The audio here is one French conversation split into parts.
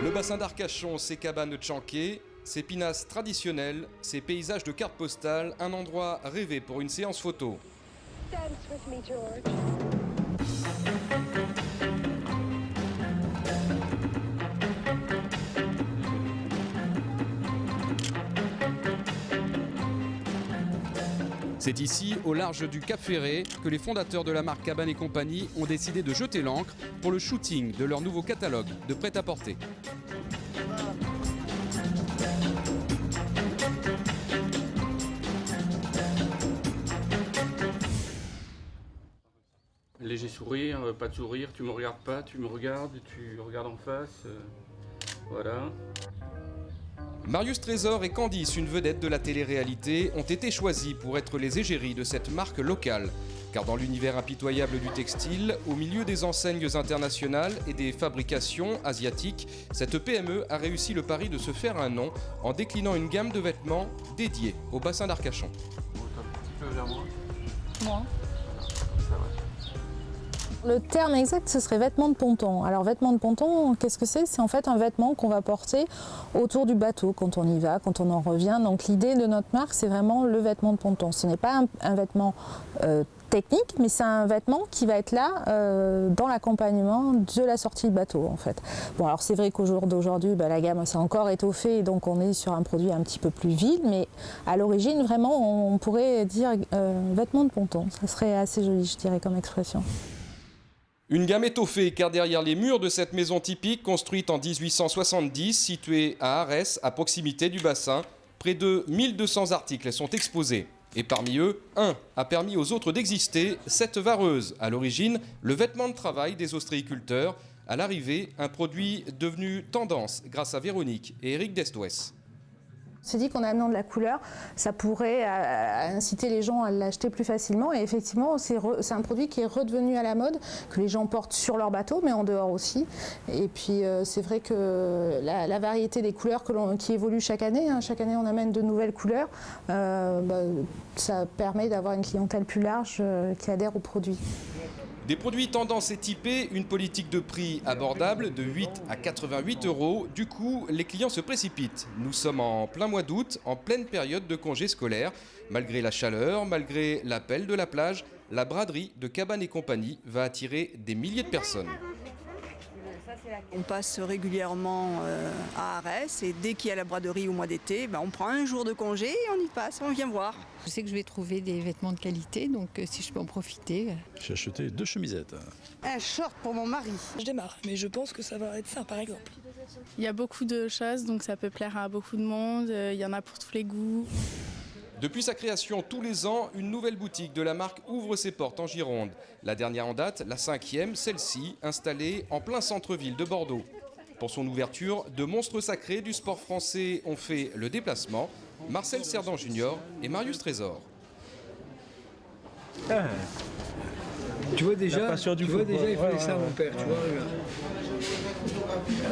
Le bassin d'Arcachon, ses cabanes tchanké, ses pinasses traditionnelles, ses paysages de cartes postales, un endroit rêvé pour une séance photo. Dance with me, George. C'est ici, au large du Cap Ferré, que les fondateurs de la marque Cabane et Compagnie ont décidé de jeter l'encre pour le shooting de leur nouveau catalogue de prêt-à-porter. Léger sourire, pas de sourire, tu me regardes pas, tu me regardes, tu regardes en face, voilà. Marius Trésor et Candice, une vedette de la télé-réalité, ont été choisis pour être les égéries de cette marque locale. Car dans l'univers impitoyable du textile, au milieu des enseignes internationales et des fabrications asiatiques, cette PME a réussi le pari de se faire un nom en déclinant une gamme de vêtements dédiés au bassin d'Arcachon. Un petit peu vers moi. Moi. Ça va. Le terme exact, ce serait vêtement de ponton. Alors vêtement de ponton, qu'est-ce que c'est? C'est en fait un vêtement qu'on va porter autour du bateau quand on y va, quand on en revient. Donc l'idée de notre marque, c'est vraiment le vêtement de ponton. Ce n'est pas un vêtement technique, mais c'est un vêtement qui va être là dans l'accompagnement de la sortie de bateau en fait. Bon, alors c'est vrai qu'au jour d'aujourd'hui, la gamme s'est encore étoffée et donc on est sur un produit un petit peu plus vide, mais à l'origine vraiment on pourrait dire vêtement de ponton. Ça serait assez joli, je dirais, comme expression. Une gamme étoffée, car derrière les murs de cette maison typique, construite en 1870, située à Arès, à proximité du bassin, près de 1200 articles sont exposés. Et parmi eux, un a permis aux autres d'exister, cette vareuse. À l'origine, le vêtement de travail des ostréiculteurs. À l'arrivée, un produit devenu tendance grâce à Véronique et Éric Destouès. On s'est dit qu'en amenant de la couleur, ça pourrait inciter les gens à l'acheter plus facilement. Et effectivement, c'est un produit qui est redevenu à la mode, que les gens portent sur leur bateau, mais en dehors aussi. Et puis, c'est vrai que la variété des couleurs qui évolue chaque année on amène de nouvelles couleurs, ça permet d'avoir une clientèle plus large qui adhère au produit. Des produits tendance et typés, une politique de prix abordable de 8 à 88 €. Du coup, les clients se précipitent. Nous sommes en plein mois d'août, en pleine période de congés scolaires. Malgré la chaleur, malgré l'appel de la plage, la braderie de Cabane et Compagnie va attirer des milliers de personnes. On passe régulièrement à Arès et dès qu'il y a la braderie au mois d'été, on prend un jour de congé et on y passe, on vient voir. Je sais que je vais trouver des vêtements de qualité, donc si je peux en profiter. J'ai acheté 2 chemisettes. Un short pour mon mari. Je démarre, mais je pense que ça va être ça par exemple. Il y a beaucoup de choses, donc ça peut plaire à beaucoup de monde, il y en a pour tous les goûts. Depuis sa création tous les ans, une nouvelle boutique de la marque ouvre ses portes en Gironde. La dernière en date, la 5e, celle-ci, installée en plein centre-ville de Bordeaux. Pour son ouverture, deux monstres sacrés du sport français ont fait le déplacement, Marcel Cerdan Junior et Marius Trésor. Ah. Tu vois déjà, il fallait ça, mon père. Tu vois,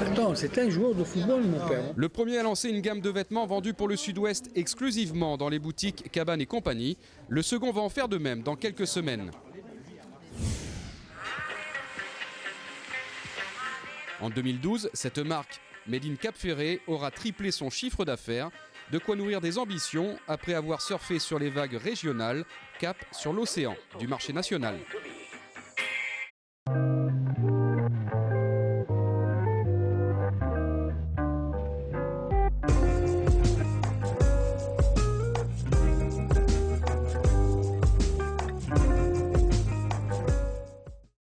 attends, c'était un joueur de football, mon père. Le premier a lancé une gamme de vêtements vendus pour le Sud-Ouest exclusivement dans les boutiques Cabane et Compagnie. Le second va en faire de même dans quelques semaines. En 2012, cette marque Made in Cap Ferré aura triplé son chiffre d'affaires, de quoi nourrir des ambitions après avoir surfé sur les vagues régionales, cap sur l'océan du marché national.